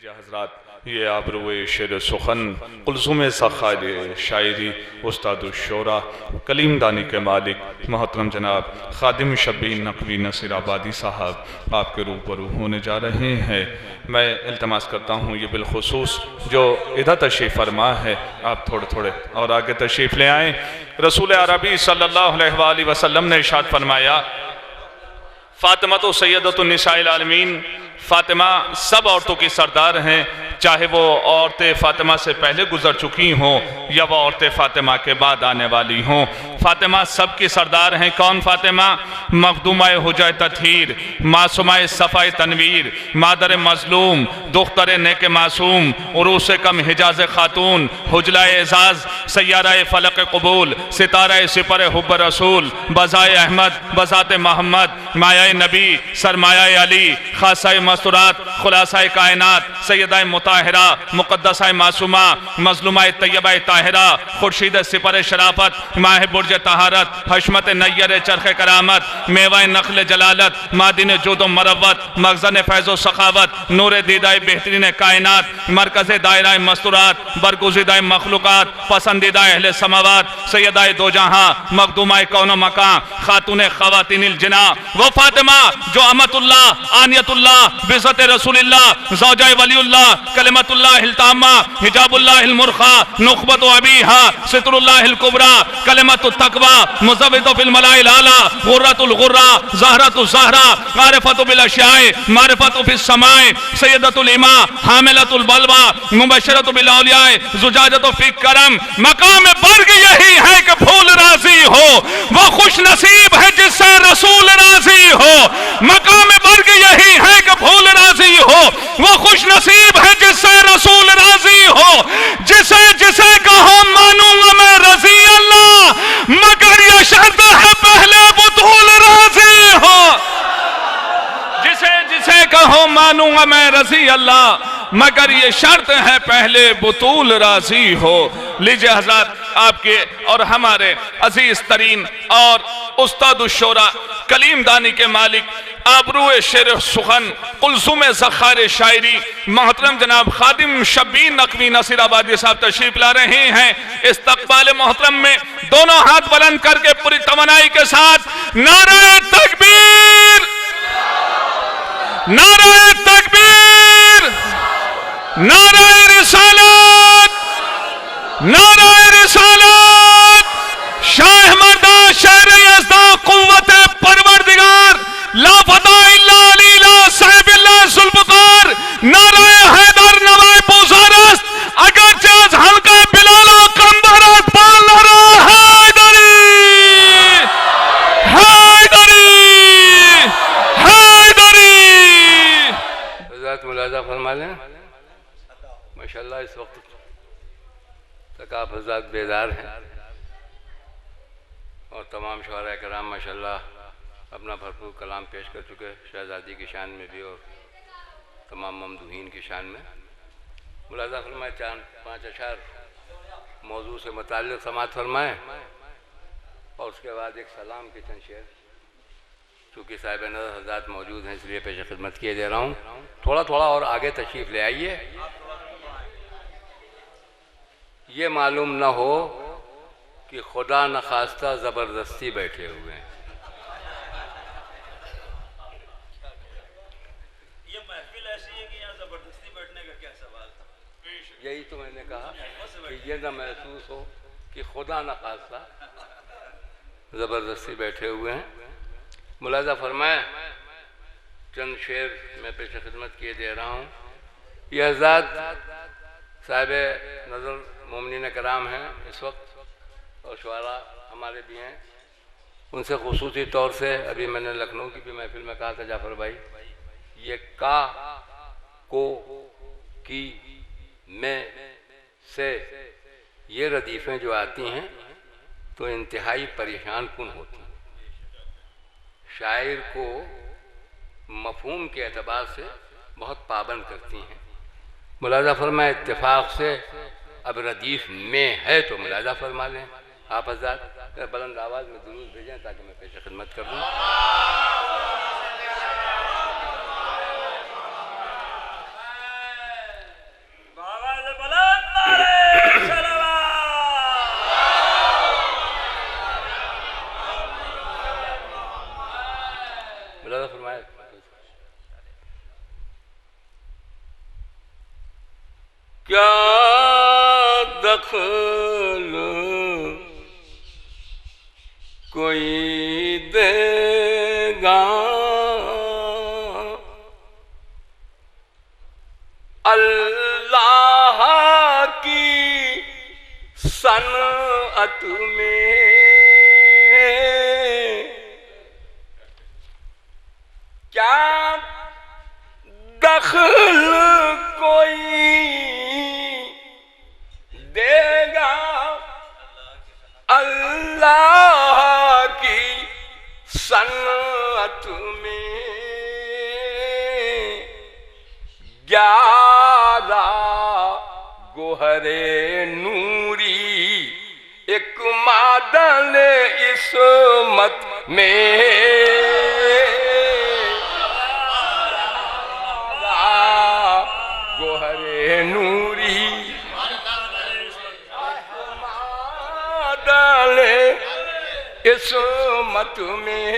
لیجیے حضرات، یہ آبروئے شعر سخن قلزم سخار شاعری استاد الشورا کلیم دانی کے مالک محترم جناب خادم شبیر نقوی نصیر آبادی صاحب آپ کے روبرو ہونے جا رہے ہیں۔ میں التماس کرتا ہوں یہ بالخصوص جو ادھر تشریف فرما ہے آپ تھوڑے اور آگے تشریف لے آئیں۔ رسول عربی صلی اللہ علیہ وآلہ وسلم نے ارشاد فرمایا، فاطمہ تو سیدۃ النساء العالمین، فاطمہ سب عورتوں کی سردار ہیں، چاہے وہ عورتیں فاطمہ سے پہلے گزر چکی ہوں یا وہ عورتیں فاطمہ کے بعد آنے والی ہوں۔ فاطمہ سب کی سردار ہیں۔ کون فاطمہ؟ مخدومہ حجہ تطہیر، معصومہ صفائے تنویر، مادر مظلوم، دختر نیک معصوم، عروس کم حجاز خاتون، حجلہ اعزاز، سیارہ فلق قبول، ستارہ سپر حب رسول، بزائے احمد، بذات محمد، مایہ نبی، سرمایہ علی، خاصہ مستورات، خلاصہ کائنات، سیدہ مطاہرہ، مقدسہ معصومہ، مظلومہ طیبہ طاہرہ، خورشید سپر شرافت، ماہ برج طہارت، حشمت نیر چرخ کرامت، میوہ نخل جلالت، مادن جود و مروت، مخزن فیض و سخاوت، نور دیدہ بہترین کائنات، مرکز دائرہ مستورات، برگزیدہ مخلوقات، پسندیدہ اہل سماوات، سیدہ دو جہاں، مخدومہ کون و مکان، خاتون خواتین الجنہ، وہ فاطمہ جو امت اللہ، آنیت اللہ، بعزت رسول اللہ، زوجہ ولی اللہ، کلمت اللہ التامہ، حجاب اللہ المرخہ، نخبت ابیہا، ستر اللہ الکبرى، کلمت التقوی، مزود فی الملائی العالی، غرۃ الغرہ، زہرۃ الزہرہ، عارفت بالاشیاء، معرفت فی السماء، سیدۃ الاماء، حاملۃ البلوى، مبشرۃ بالاولیاء، زجاجۃ فی کرم۔ مقام برگ یہی ہے کہ پھول راضی ہو، وہ خوش نصیب ہے جس سے رسول راضی ہو۔ مقام برگ یہی ہے کہ پھول راضی ہو، وہ خوش نصیب ہے جس سے رسول راضی ہو۔ جسے کہو مانوں گا میں رضی اللہ، مگر یہ شرط ہے پہلے بطول راضی ہو۔ جسے کہو مانوں گا میں رضی اللہ، مگر یہ شرط ہے پہلے بطول راضی ہو۔ لیجئے حضرات، آپ کے اور ہمارے عزیز ترین اور استاد الشورا کلیم دانی کے مالک آبروئے شعر سخن قلزم سخار شاعری محترم جناب خادم شبیر نقوی نصیر آبادی صاحب تشریف لا رہے ہیں۔ استقبال محترم میں دونوں ہاتھ بلند کر کے پوری توانائی کے ساتھ نعرہ تکبیر، نعرہ تکبیر، نعرہ رسالت، نعرہ رسالت، شاہ مردہ شہر یزداں قوت پروردگار، لا فتح الا علی لا صاحب اللہ ذوالفقار، نعرہ حیدر نوائے بوزارست، اگرچہ از حلقہ بلال و کمبرت پال نعرہ حیدری، حیدری، حیدری۔ حضرات ملاحظہ فرما لیں، ماشاءاللہ اس وقت تک آپ حضرات بیدار ہیں اور تمام شعراء کرام ماشاءاللہ اپنا بھرپور کلام پیش کر چکے، شہزادی کی شان میں بھی اور تمام ممدوحین کی شان میں۔ ملاحظہ فرمائے، 4-5 اشعار موضوع سے متعلق سماعت فرمائے اور اس کے بعد ایک سلام کے چند شعر، چونکہ صاحب نظر حضرات موجود ہیں اس لیے پیش خدمت کیے دے رہا ہوں۔ تھوڑا اور آگے تشریف لے آئیے، یہ معلوم نہ ہو کہ خدا نخواستہ زبردستی بیٹھے ہوئے ہیں۔ یہ محفل ایسی ہے کہ یہاں زبردستی بیٹھنے کا کیا سوال تھا؟ یہی تو میں نے کہا کہ یہ نہ محسوس ہو کہ خدا نخواستہ زبردستی بیٹھے ہوئے ہیں۔ ملاحظہ فرمائے، چند شعر میں پیش خدمت کیے دے رہا ہوں۔ یہ حضرات صاحب نظر مومنین کرام ہیں اس وقت اور شعراء ہمارے بھی ہیں، ان سے خصوصی طور سے ابھی میں نے لکھنؤ کی بھی محفل میں کہا تھا جعفر بھائی، یہ کا، کو، کی، میں، سے یہ ردیفیں جو آتی ہیں تو انتہائی پریشان کن ہوتی ہیں، شاعر کو مفہوم کے اعتبار سے بہت پابند کرتی ہیں۔ ملاحظہ فرمائے، اتفاق سے اب ردیف میں ہے تو ملاحظہ فرما لیں آپ حضرات، بلند آواز میں درود بھیجیں تاکہ میں پیش خدمت کر دوں۔ کیا دخل کوئی دے گا اللہ کی صنعت میں، کیا دخل کوئی دے گا اللہ کی صنعت میں؟ 11 گوہر نوری ایک معدن عصمت میں، گوہر نوری معدن عصمت میں۔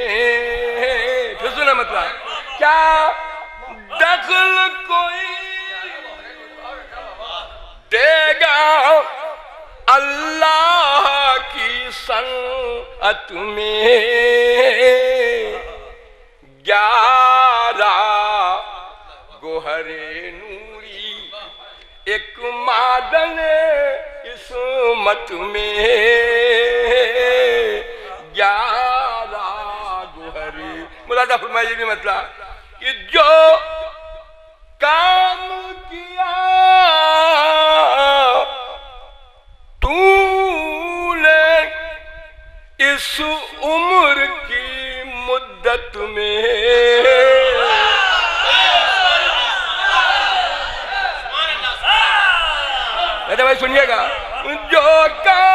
پھر سنیں مطلب، کیا دخل کوئی دے گا اللہ کی صنعت میں؟ 11 گوہر نوری ایک معدن عصمت میں، 11 گوہر۔ ملاحظہ فرمائیے بھی مطلب کہ جو کام کیا تو نے اس عمر کی مدت میں، بھائی سنیے گا، جو کام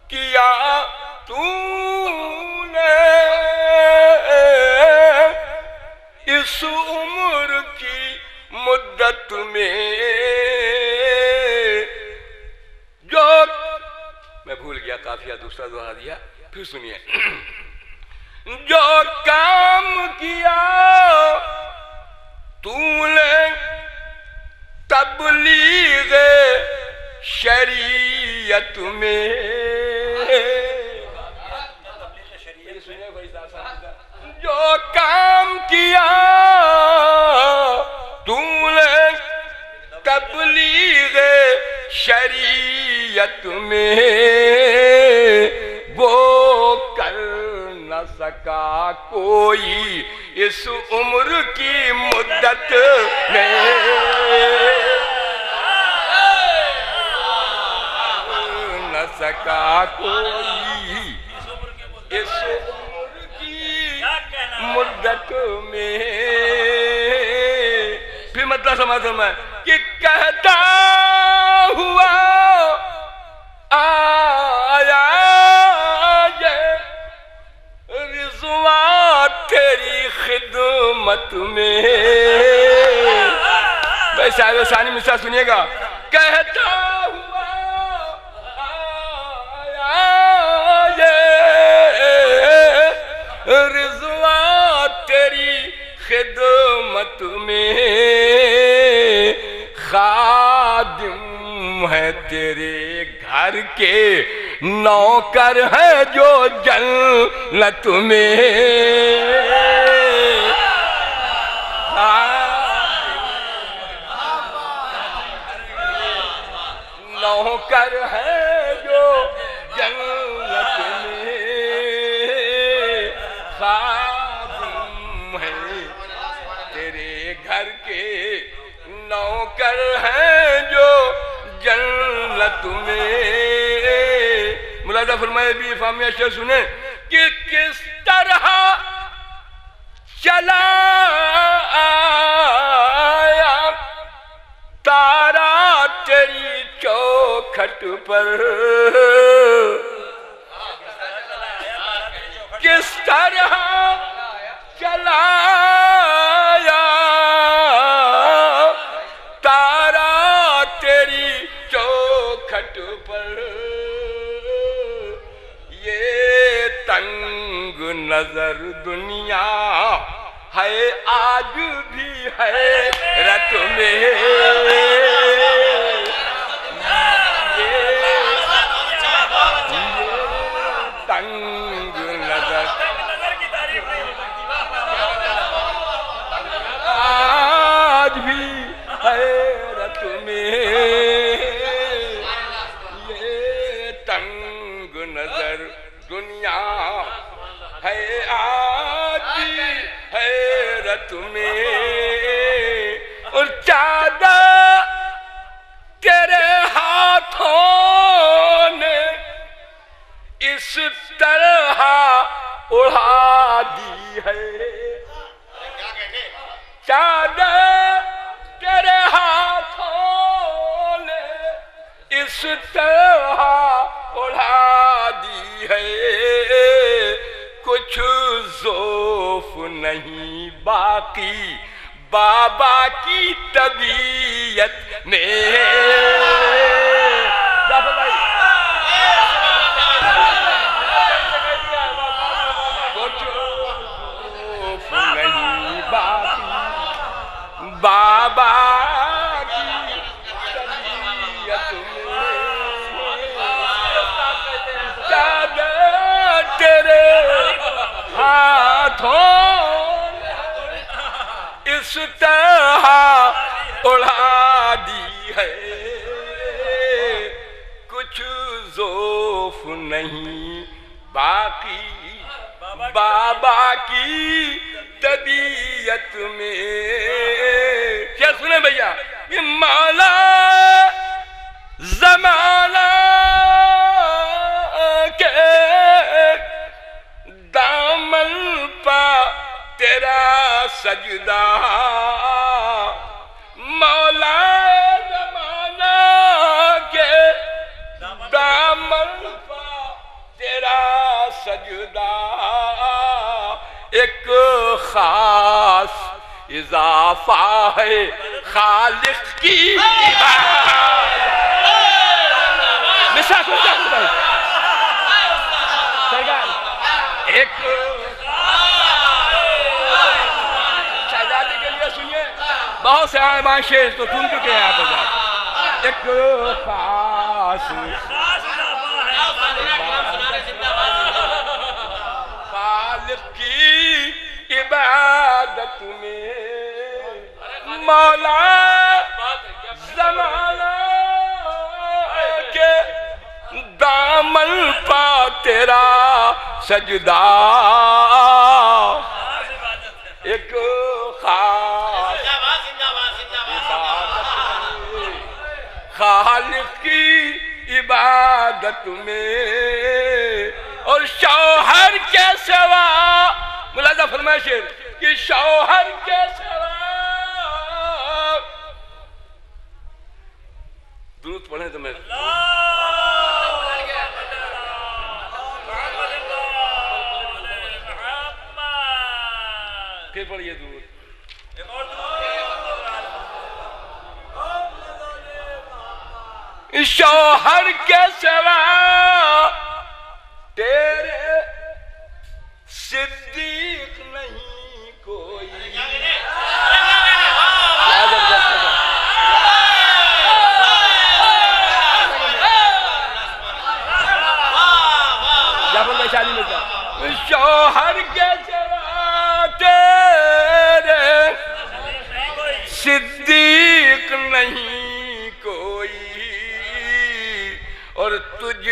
کیا تو نے اس عمر کی مدت میں، جو میں بھول گیا قافیہ دوسرا دوہرا دیا، پھر سنیے، جو کام کیا تو نے تبلیغ شریعت میں، جو کام کیا تو نے تبلیغ شریعت میں، وہ کر نہ سکا کوئی اس عمر کی مدت میں، نہ سکا کوئی اس عمر کی مدت میں۔ پھر مطلب سمجھ میں کہ کہتا ہوا آیا یہ رضوان تیری خدمت میں۔ بھائی صاحب ثانی مثال سنیے گا، کہتا ہوا آیا یہ رضوان تیری خدمت میں، خادم ہے تیرے گھر کے نوکر ہے جو جنت میں، نوکر ہے جو جنت میں، خادم ہے تیرے گھر کے نوکر ہیں جو جنت میں۔ ملاحظہ فرمائے بھی فہمی اشعار سنیں کہ کس طرح چلا آیا تارا تیری چوکھٹ پر، کس طرح چلا آیا تارا تیری چوکھٹ پر، یہ تنگ نظر دنیا ہے آج بھی حیرت میں تنگ نظر آج بھی حیرت میں یہ تنگ نظر دنیا ہے آج بھی حیرت میں اور چادر تیرے ہاتھوں نے اس طرح اڑا دی ہے چادر تیرے ہاتھوں نے اس طرح اڑا دی ہے کچھ ذوف نہیں باقی بابا کی طبیعت میں بابا کی طبیعت میں چادر تیرے ہاتھوں اس طرح اڑا دی ہے کچھ ذوف نہیں باقی بابا کی طبیعت میں کیا سنیں بھیا یہ مولا زمانہ کے دامن پا تیرا سجدہ مولا زمانہ کے دامن پا تیرا سجدہ ایک خاص اضافہ ہے خالق کی ایک شہزادے کے لیے سنیے بہت سے آئے شیر تو سن چکے ہیں آپ ایک خاص خالق کی عبادت میں مولا زمانہ کے دامن پا تیرا سجدہ ایک خاص خالق کی عبادت میں اور شوہر کے سوا ملاحظہ فرمائے شیر کہ شوہر کے سوا درود پڑھیں تو میں پھر پڑھئے درود شوہر کے سوا تیرے صدیق نہیں کوئی شوہر کے سوا تیرے صدیق نہیں کوئی اور تجھ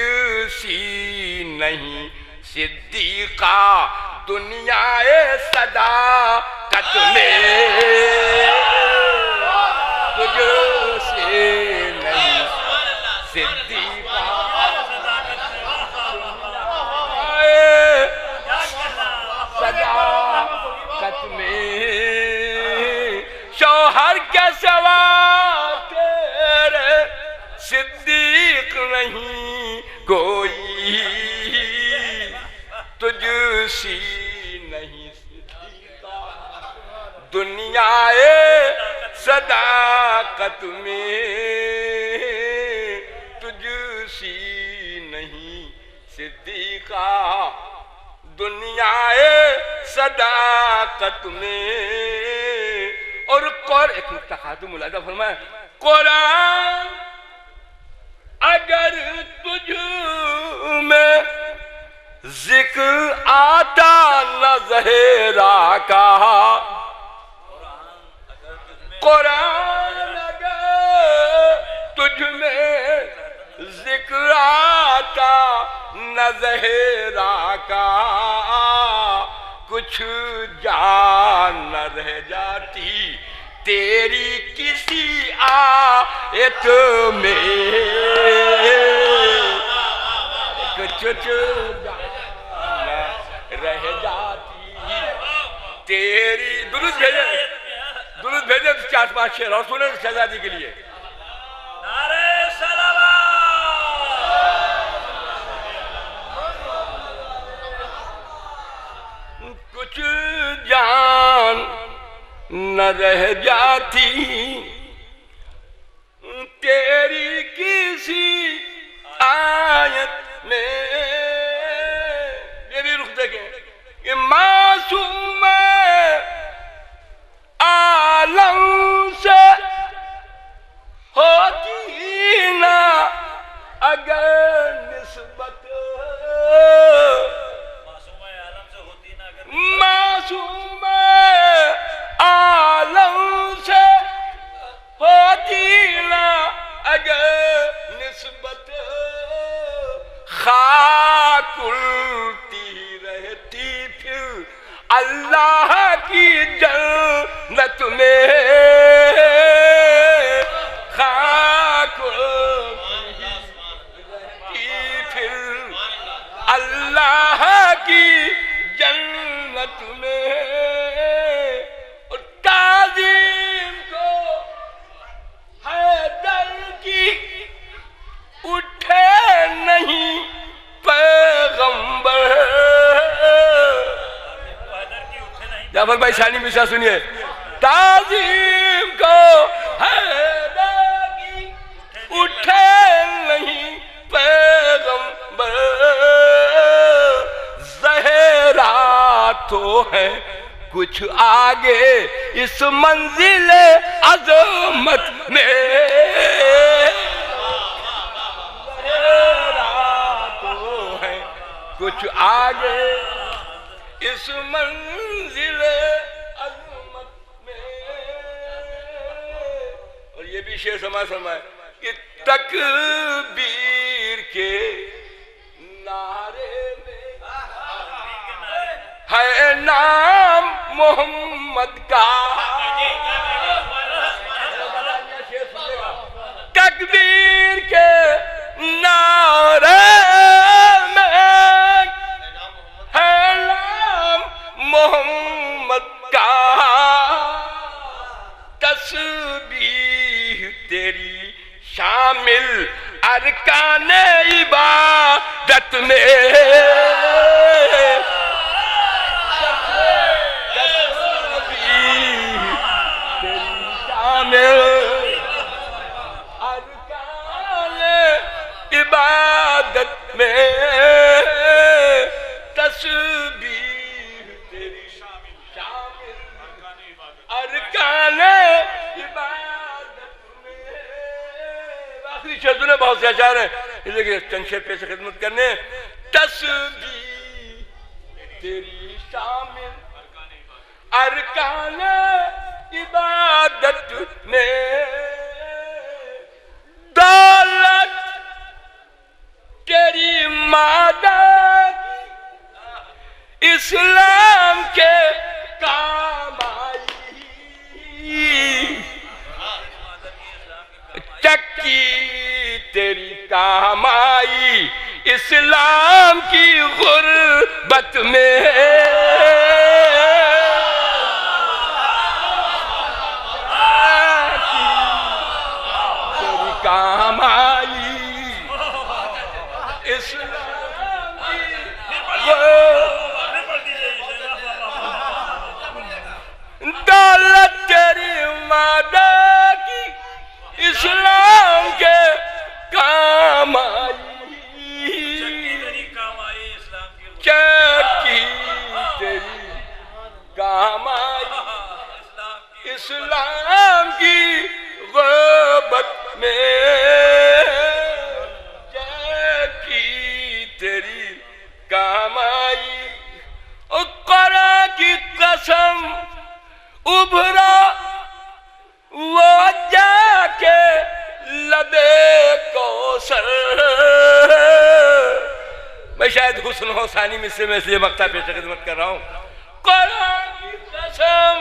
سی نہیں صدیقہ دنیا صداقت میں تجھ سے نہیں صدیقہ صداقت میں شوہر کے سوا تیرے صدیق نہیں کوئی تجھ سی نہیں صدیقہ دنیا صداقت میں تجھ سی نہیں صدیقہ دنیا صداقت میں. اور ایک نقطہ خاتم ملاحظہ فرمایا قرآن اگر تجھ میں ذکر آتا نہ زہرا کا. قرآن اگر تجھ میں ذکر آتا نہ زہرا کا کچھ جان نہ رہ جاتی تیری کسی آیت میں. کچھ جان نہ رہ جاتی تیری. درود بھیجے 4-5 شعر اور سنیں شہزادی کے لیے. نعرہ سلام. کچھ جان نہ رہ جاتی تیری کسی آیت میں. یہ بھی رخ دیکھیں کہ معصوم عالم سے ہوتی نہ اگر نسبت. معصوم عالم سے ہوتی نہ اگر نسبت خاک التی رہتی پھر اللہ کی جنت میں. خاک التی رہتی پھر اللہ کی جنت میں. اور تعظیم کو حیدر کی اٹھے نہیں پیغمبر. جعفر بھائی شانی مشرا سنیے. تعظیم کو حیدر کی اٹھے نہیں پیغمبر. زہرا تو ہے کچھ آگے اس منزل عظمت میں. زہرا تو ہے کچھ آگے اس منزل عظمت میں. اور یہ بھی شعر سمائے کہ تکبیر کے نعرے میں ہے نام محمد کا. تکبیر کے نعرے میں ہے نام محمد کا. تسبیح تیری شامل ارکان عبادت میں. ارکان عبادت میں تسبیح تیری شامل ارکان عبادت میں. آخری شعر نے بہت سے اشعار ہیں اس لیے چند شعر پیش خدمت کرنے. تسبیح تیری شامل ارکان عبادت میں. دولت تیری مدد اسلام کے کام آئی. چکی تیری کام آئی اسلام کی غربت میں. کام آئی اسلام کی دولت تیری مدد کی اسلام کے کام آئی. چکی تیری اسلام کی غربت میں جے کی تیری کام آئی، قرآن کی قسم ابھرا وہ جا کے لبے کوثر۔ میں شاید حسن ہو ثانی میں سے میں اس لیے مقطع پیش خدمت کر رہا ہوں۔ قرآن کی قسم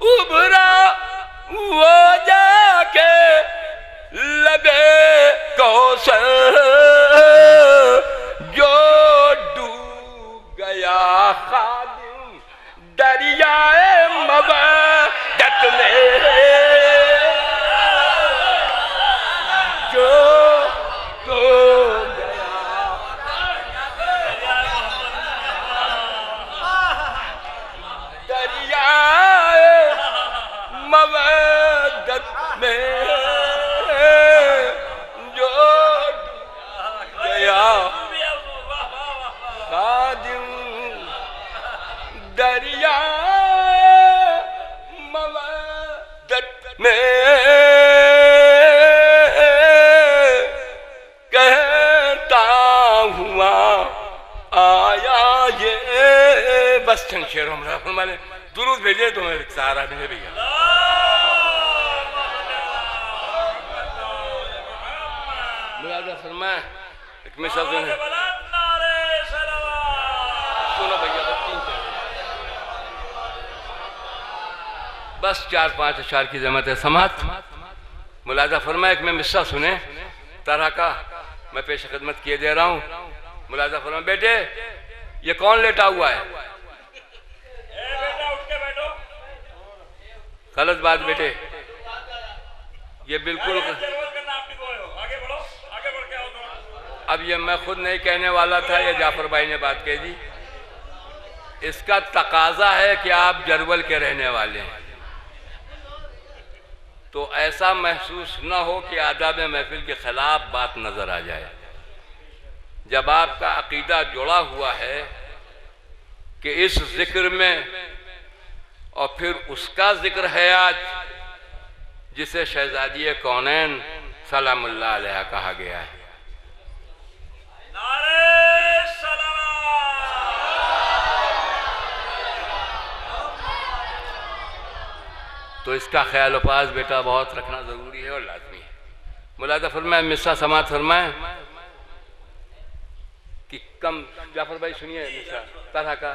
ابھرا وہ جا کے لبے کوثر، جو ڈوب گیا خادم دریائے مودت میں، جو ڈوب گیا دریائے مودت میں، جو ڈوب گیا خادم دریا مودت میں، کہتا ہوا آیا یہ۔ بس چند شعر ہمارے درود بھیجے تو میں سہارا ملے بھیا۔ ملازہ فرمائے ایک مثال سنیں، سنو بھیا بس 4-5 اشعار کی ضمانت ہے سماعت۔ ملاحظہ فرمائے ایک میں مصرع سنیں طرح کا میں پیش خدمت کیے دے رہا ہوں۔ ملاحظہ فرمائے بیٹے یہ کون لیٹا ہوا ہے؟ غلط بات بیٹے، یہ بالکل اب یہ میں خود نہیں کہنے والا تھا، یہ جعفر بھائی نے بات کہہ دی۔ اس کا تقاضا ہے کہ آپ جرول کے رہنے والے ہیں، تو ایسا محسوس نہ ہو کہ آداب محفل کے خلاف بات نظر آ جائے۔ جب آپ کا عقیدہ جڑا ہوا ہے کہ اس ذکر میں، اور پھر اس کا ذکر ہے آج جسے شہزادی کونین سلام اللہ علیہ کہا گیا ہے۔ تو اس کا خیال و پاس بیٹا بہت رکھنا ضروری ہے اور لازمی ہے۔ ملاحظہ فرمائے مصرع سماعت فرمائے کہ کم، جعفر بھائی سنیے مصرع طرح کا،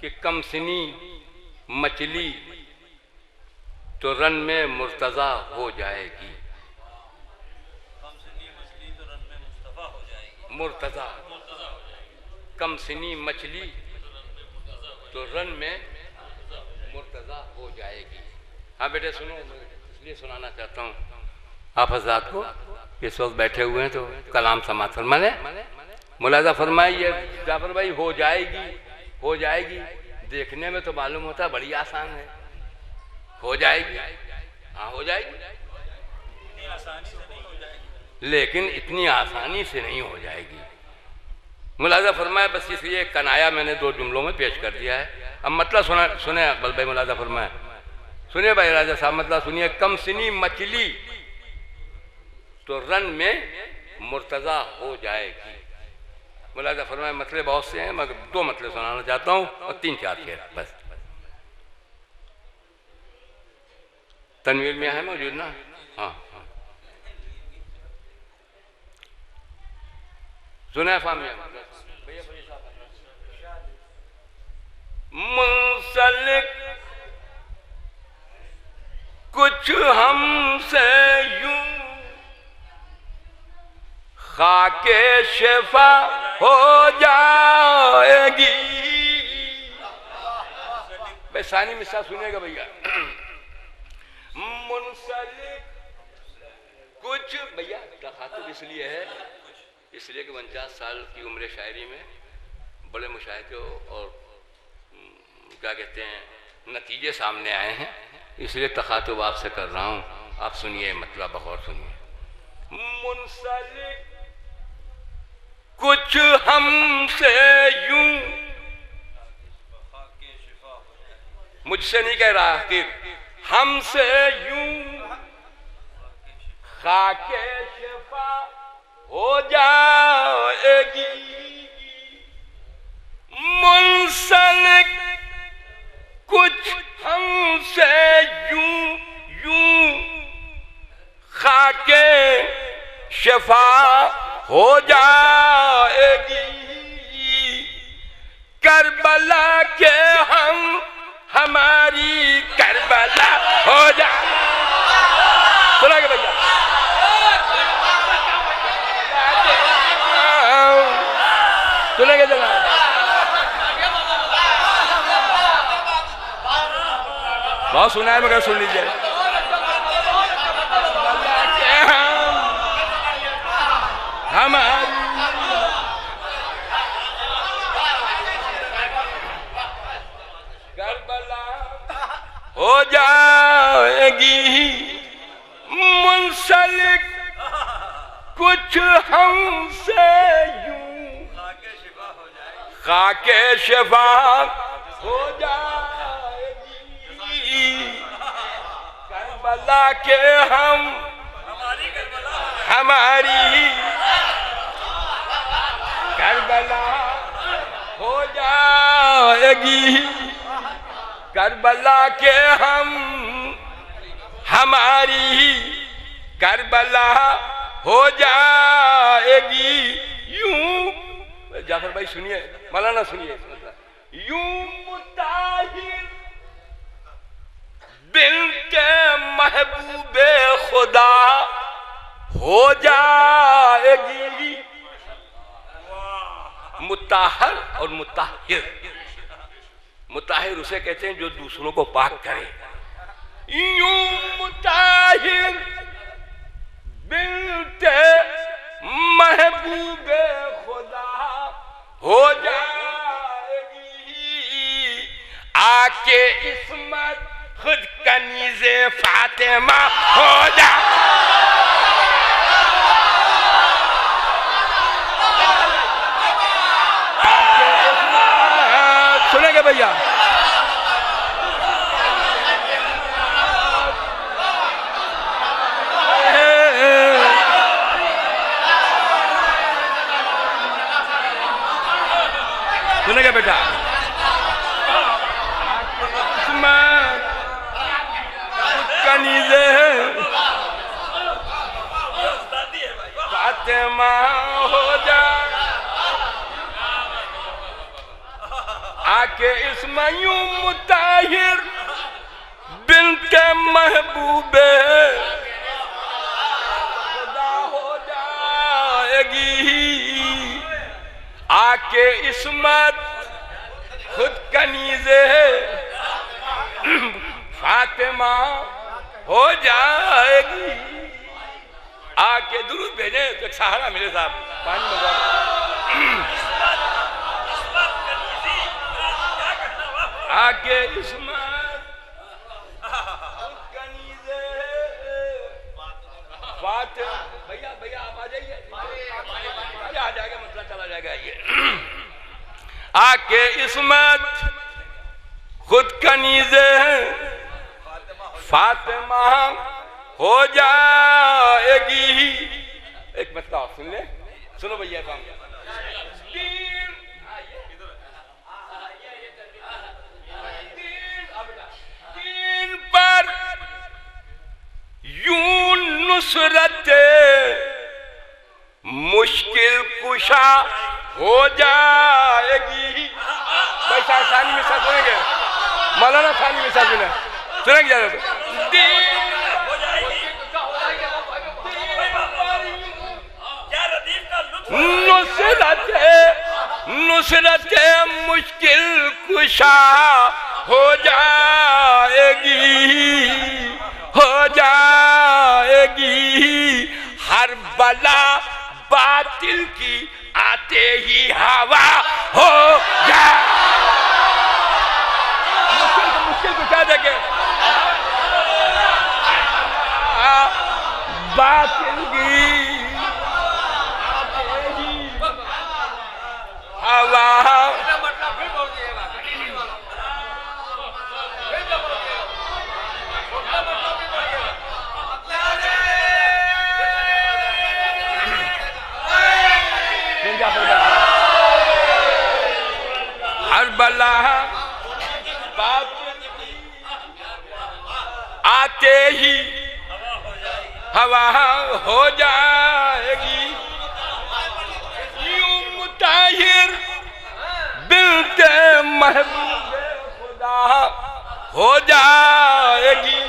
کہ کم سنی مچلی تو رن میں مرتضی ہو جائے گی۔ مرتضی، کم سنی مچلی تو رن میں مرتضی ہو جائے گی۔ ہاں بیٹے سنو، اس لیے سنانا چاہتا ہوں آپ حضرات کو، اس وقت بیٹھے ہوئے ہیں تو کلام سماعت فرمائے۔ ملاحظہ فرمائے یہ جعفر بھائی ہو جائے گی، ہو جائے گی، دیکھنے میں تو معلوم ہوتا ہے بڑی آسان ہے، ہو جائے گی، ہاں ہو جائے گی، لیکن اتنی آسانی سے نہیں ہو جائے گی۔ ملاحظہ فرمائے بس اس لیے کنایا میں نے 2 جملوں میں پیش کر دیا ہے۔ اب مطلب سنیں اقبال بھائی، ملاحظہ فرمائے سنیے بھائی راجہ صاحب، مطلب سنیے، کم سنی مچلی تو رن میں مرتضی ہو جائے گی۔ ملاحظہ فرمائے مطلب بہت سے ہیں، مگر 2 مطلب سنانا چاہتا ہوں اور 3-4 شعر بس۔ تنویر میں ہے موجود نا؟ ہاں سنیں فاہمیہ منسلک کچھ ہم سے یوں خاک شفا ہو جائے گی۔ بھائی ثانی مصرع سنیے گا بھیا، منسلک کچھ، بھیا تخاطب اس لیے ہے، اس لیے کہ 49 سال کی عمر شاعری میں بڑے مشاہدے اور کیا کہتے ہیں نتیجے سامنے آئے ہیں، اس لیے تخاطب آپ سے کر رہا ہوں، آپ سنیے مطلب بغور سنیے۔ منسلک کچھ ہم سے یوں، مجھ سے نہیں کہہ رہا کہ ہم سے یوں خاک شفا ہو جائے گی، منسلک کچھ ہم سے یوں یوں خاک شفا ہو جائے گی، کربلا کے ہم ہماری کربلا ہو جائے گی۔ سنا کہ بھیا سنیں گے جناب، بہت سنا ہے مگر سن لیجئے۔ ہماری کربلا ہو جائے گی، منسلک کچھ ہم سے یوں خاک شفا ہو جائے گی، کربلا کے ہم ہماری کربلا ہو جائے گی، کربلا کے ہم ہماری کربلا ہو جائے گی، یوں جعفر بھائی سنیے، مولانا سنیے، یوں مطاہر بنت محبوب خدا ہو جائے گی، مطہر اور مطہر، مطہر اسے کہتے ہیں جو دوسروں کو پاک کرے، یوں مطہر بنت محبوب خدا ہو جائے گی، آکے عصمت خود کنیز فاطمہ ہو جائے سنیں گے بھیا، سنیں گے بیٹا، کنیز فاطمہ ہو جائے، آکے اسمہ یوں مطہر بنت محبوب خدا ہو جائے گی، آکے عصمت خود کنیز فاطمہ ہو جائے گی، آکے درود بھیجیں تو ایک سہارا میرے صاحب پانی مزار آکے عصمت خود کنیز فاطمہ، بھیا آپ آ جائیے، آ جائے گا مسئلہ چلا جائے گا، یہ آکے عصمت خود کنیز فاطمہ ہو جائے گی، ایک مسئلہ اور سن لیں، سنو بھیا کام دین پر یوں نصرت مشکل کشا ہو جائے گی، بھائی صاحب ثانی میں ساتھ سنیں گے، مولانا ثانی میں ساتھ سنیں گے جانے نصرت مشکل کشا ہو جائے گی، ہو جائے گی، ہر بلا باطل کی آتے ہی ہوا ہو جائے، مشکل کچھ دیکھیں باطل کی آتے ہی ہوا آتے ہی ہوا ہو جائے گی یوں مطہر بنت محبوب خدا ہو جائے گی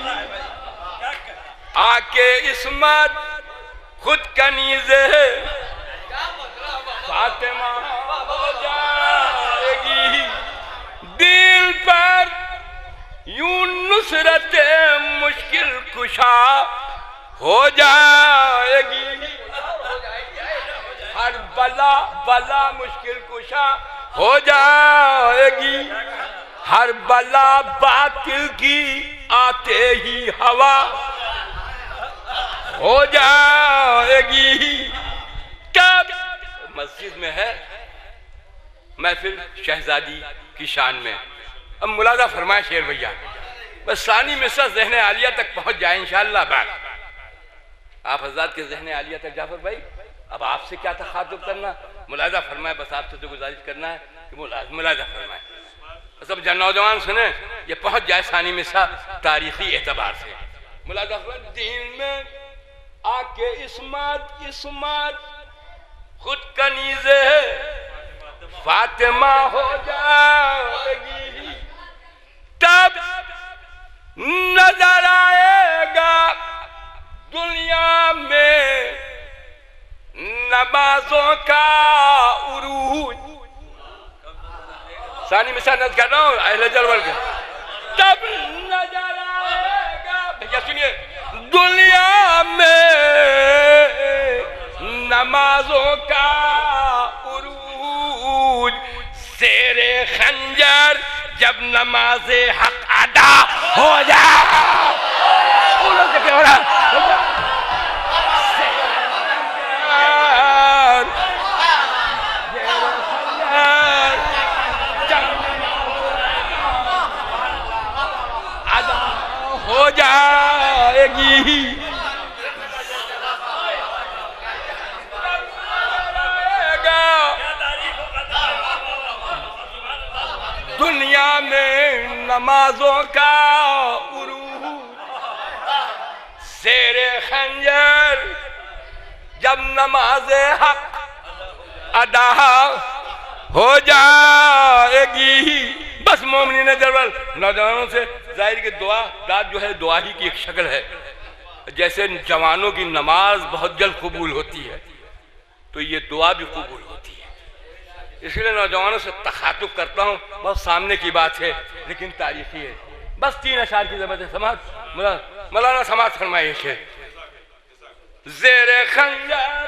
آکے عصمت خود کنیز فاطمہ ہو جائے گی دل پر یوں نصرت مشکل کشا ہو جائے گی ہر بلا مشکل کشا ہو جائے گی ہر بلا باطل کی آتے ہی ہوا ہو جائے گی کب مسجد میں ہے محفل شہزادی کی شان میں اب ملاحظہ فرمائے شیر بھیا بس ثانی مصرع ذہن عالیہ تک پہنچ جائے انشاءاللہ بعد آپ حضرات کے ذہن عالیہ تک جعفر بھائی اب آپ سے کیا تخاطب کرنا ملاحظہ فرمائے بس آپ سے تو گزارش کرنا ہے کہ ملاحظہ فرمائے بس اب نوجوان سنیں یہ پہنچ جائے ثانی مصرع تاریخی اعتبار سے ملاحظہ فرمائے دین میں آکے عصمت خود کنیز فاطمہ ہو جائے گی تب نظر آئے گا دنیا میں نمازوں کا عروج ثانی مصرع نظر کر رہا ہوں اہل جلول کے تب نظر آئے گا بھیا سنیے دنیا میں نمازوں کا عروج زیر خنجر جب نماز حق ادا ہو جائے ہو جائے گی دنیا میں نمازوں کا عروج زیر خنجر جب نماز حق ادا ہو جائے گی بس مومنین جلول نوجوانوں سے ظاہر کہ دعا داد جو ہے دعا ہی کی ایک شکل ہے جیسے جوانوں کی نماز بہت جلد قبول ہوتی ہے تو یہ دعا بھی قبول ہوتی ہے اس لیے نوجوانوں سے تخاطب کرتا ہوں بہت سامنے کی بات ہے لیکن تاریخی ہے بس 3 اشعار کی ضرورت ہے سماعت مولانا سماعت فرمائیے شیر زیر خنجر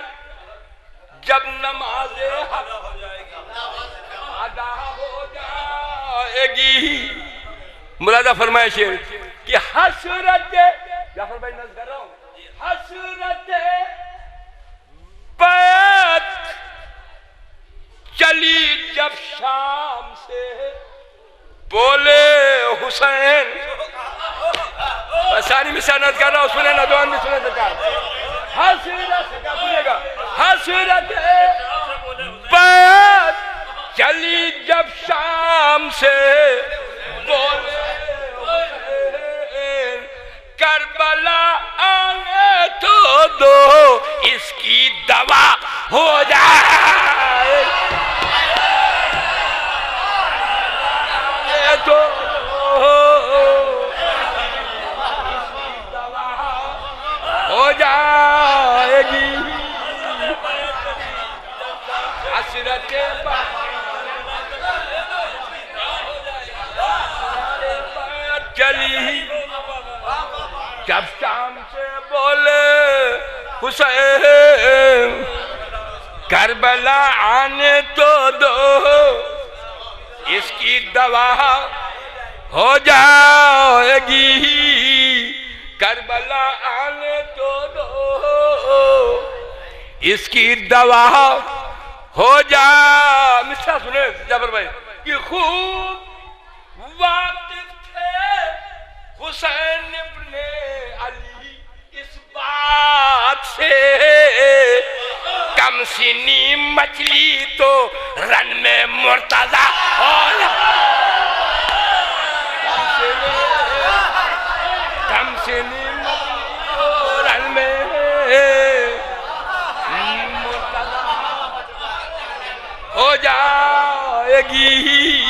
جب نماز حق ادا ہو جائے گی ملاحظہ فرمائے شیر کہ حسرت جعفر بھائی نظر کر رہا ہوں حسرت بیت چلی جب شام سے بولے حسین ثانی مصرع نظر کر رہا ہوں سنیں نوجوان بھی سنیں سرکار حسرت بیت چلی جب شام سے بولے حسین کربلا آنے تو دو اس کی دوا ہو جائے تو ہو جائے گی حسرت چلی جب شام سے بولے حسین کربلا آنے تو دو اس کی دوا ہو جائے گی کربلا آنے تو دو اس کی دوا ہو جائے مصرع سنیں جعفر بھائی کہ خوب واقف تھے حسین ابن علی اس بات سے کم سینی مچھلی تو رن میں مرتضی کم سنی رن میں مرتضی ہو جائے گی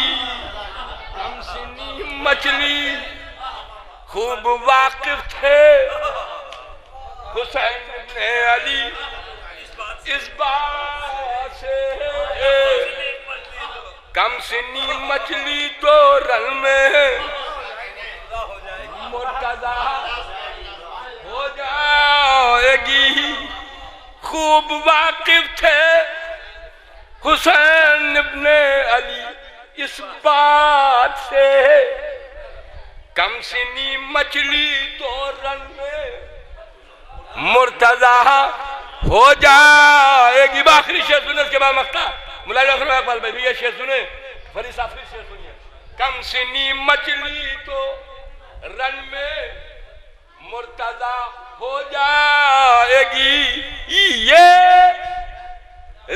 کم سنی مچھلی خوب واقف تھے حسین ابن علی اس بات سے کم سنی مچھلی تو رن میں مرتضی ہو جائے گی خوب واقف تھے حسین ابن علی اس بات سے کم سنی مچھلی تو رن میں مرتضی ہو جائے گی. آخری شعر سنے اس کے بعد مقطع ملازم فرمایا اقبال بھائی یہ شعر سنے فرید صاحب پھر شعر سنیے. کم سنی مچھلی تو رن میں مرتضی ہو جائے گی یہ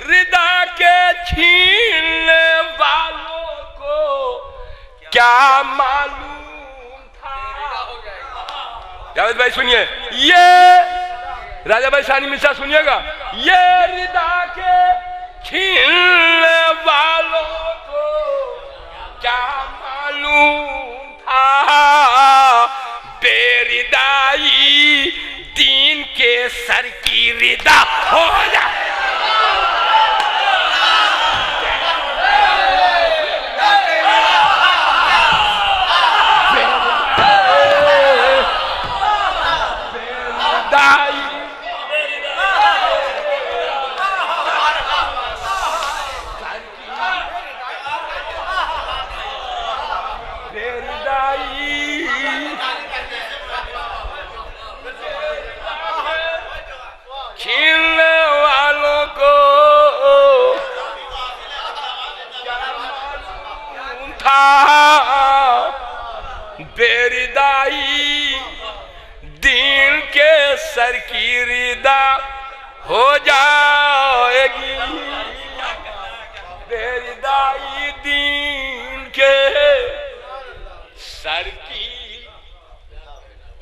ردا کے چھیننے والوں کو کیا معلوم تھا. جاوید بھائی سنیے یہ راجہ بھائی ثانی مصرع سنیے گا. یہ ردا کے چھیننے والوں کو کیا معلوم تھا بے ردائی دین کے سر کی ردا ہو جائے. چھیننے والوں کو کیا معلوم تھا بے ردائی دین کے سر کی ردا ہو جائے گی. بے ردائی دین کے سر کی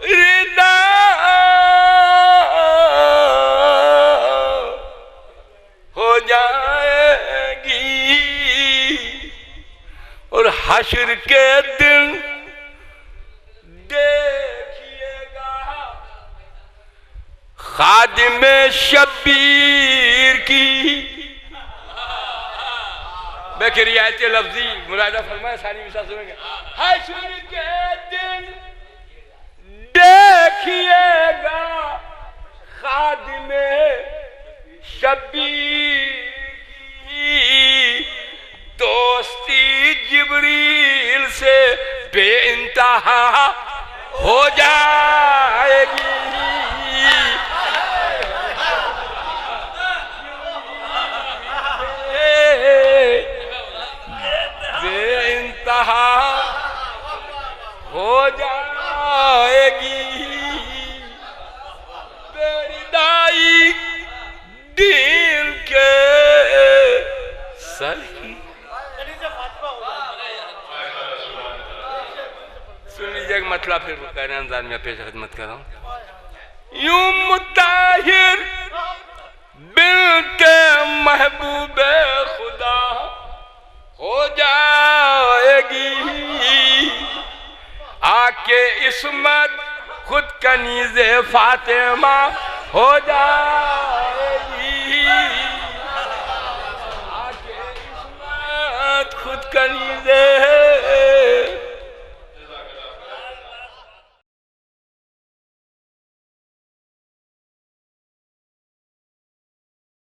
ردا ہو جائے گی. اور حشر کے دن دیکھیے گا خادم شبیر کی. میں کہ رعایت لفظی ملاحظہ فرمائے ثانی مصرع سنیں گے. حشر کے دن دیکھیے گا خادم شبیر کی دوستی جبریل سے بے انتہا ہو جائے گی. بے انتہا ہو جائے گی بے ردائی دین کے سر کی. سن لیجیے ایک مطلب پھر قائرہ انداز میں پیش خدمت کر رہا ہوں. یوں مطاہر بنت محبوب خدا ہو جائے گی آکے عصمت خود کنیز فاطمہ ہو جائے